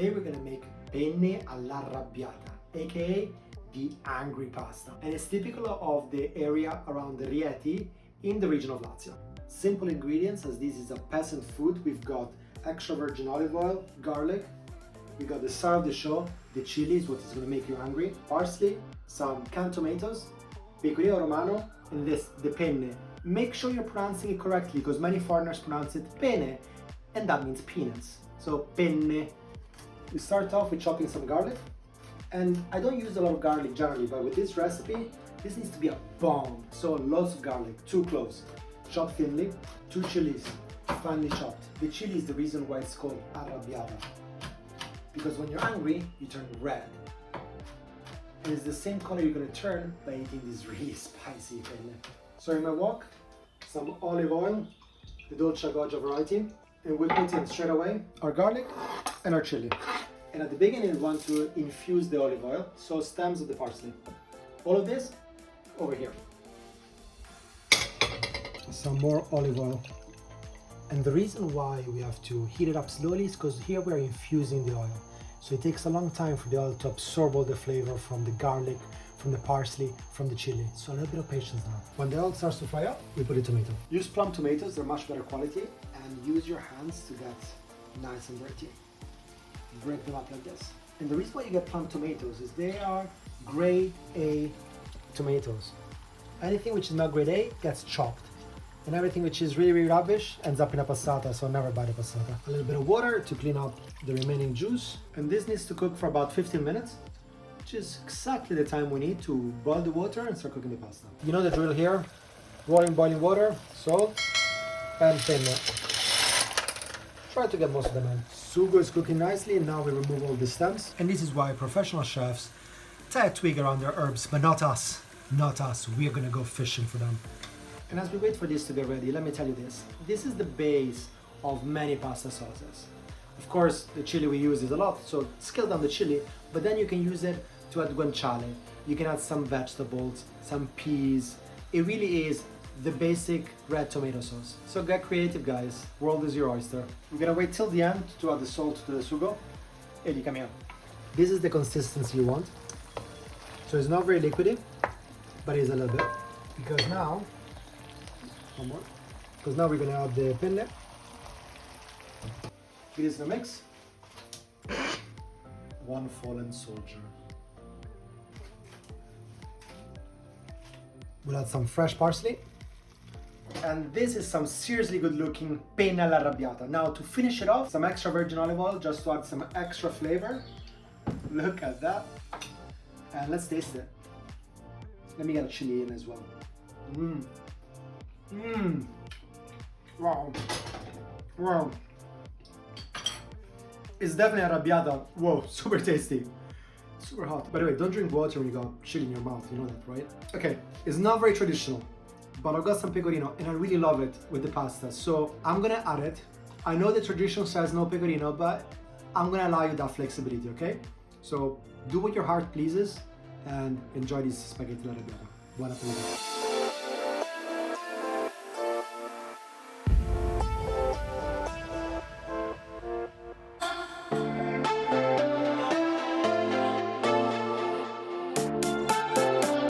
Today we're gonna make penne all'arrabbiata, aka the angry pasta. And it's typical of the area around the Rieti in the region of Lazio. Simple ingredients, as this is a peasant food. We've got extra virgin olive oil, garlic, we got the star of the show, the chili is what is gonna make you angry, parsley, some canned tomatoes, pecorino romano, and this, the penne. Make sure you're pronouncing it correctly because many foreigners pronounce it penne, and that means peanuts. So penne. We start off with chopping some garlic, and I don't use a lot of garlic generally, but with this recipe, this needs to be a bomb. So lots of garlic, 2 cloves, chopped thinly, 2 chilies, finely chopped. The chili is the reason why it's called arrabbiata, because when you're angry, you turn red. And it's the same color you're gonna turn by eating this really spicy penne. So in my wok, some olive oil, the dolce goggia variety, and we put in straight away our garlic and our chili. And at the beginning, we want to infuse the olive oil, so stems of the parsley. All of this over here. Some more olive oil. And the reason why we have to heat it up slowly is because here we are infusing the oil. So it takes a long time for the oil to absorb all the flavor from the garlic, from the parsley, from the chili. So a little bit of patience now. When the oil starts to fry up, we put the tomato. Use plum tomatoes, they're much better quality, and use your hands to get nice and dirty. Break them up like this. And the reason why you get plum tomatoes is they are grade A tomatoes. Anything which is not grade A gets chopped. And everything which is really, really rubbish ends up in a passata, so never buy the passata. A little bit of water to clean up the remaining juice. And this needs to cook for about 15 minutes, which is exactly the time we need to boil the water and start cooking the pasta. You know the drill here. Rolling boiling water, salt, and penne. Try to get most of them in. Sugo is cooking nicely, and now we remove all the stems. And this is why professional chefs tie a twig around their herbs, but not us. Not us. We're gonna go fishing for them. And as we wait for this to get ready, let me tell you this. This is the base of many pasta sauces. Of course, the chili we use is a lot, so scale down the chili, but then you can use it to add guanciale. You can add some vegetables, some peas. It really is the basic red tomato sauce. So get creative, guys. World is your oyster. We're gonna wait till the end to add the salt to the sugo. Eli, come here. This is the consistency you want. So it's not very liquidy, but it is a little bit. Because now, one more. Because now we're gonna add the penne. It is the mix. One fallen soldier. We'll add some fresh parsley. And this is some seriously good looking penne all'arrabbiata. Now to finish it off, some extra virgin olive oil just to add some extra flavor. Look at that. And let's taste it. Let me get a chili in as well. Wow. Wow. It's definitely arrabbiata. Whoa, super tasty. Super hot. By the way, don't drink water when you got chili in your mouth, you know that, right? Okay, it's not very traditional, but I've got some pecorino and I really love it with the pasta, so I'm gonna add it. I know the traditional says no pecorino, but I'm gonna allow you that flexibility, okay? So do what your heart pleases and enjoy this spaghetti arrabbiata. Buon appetito.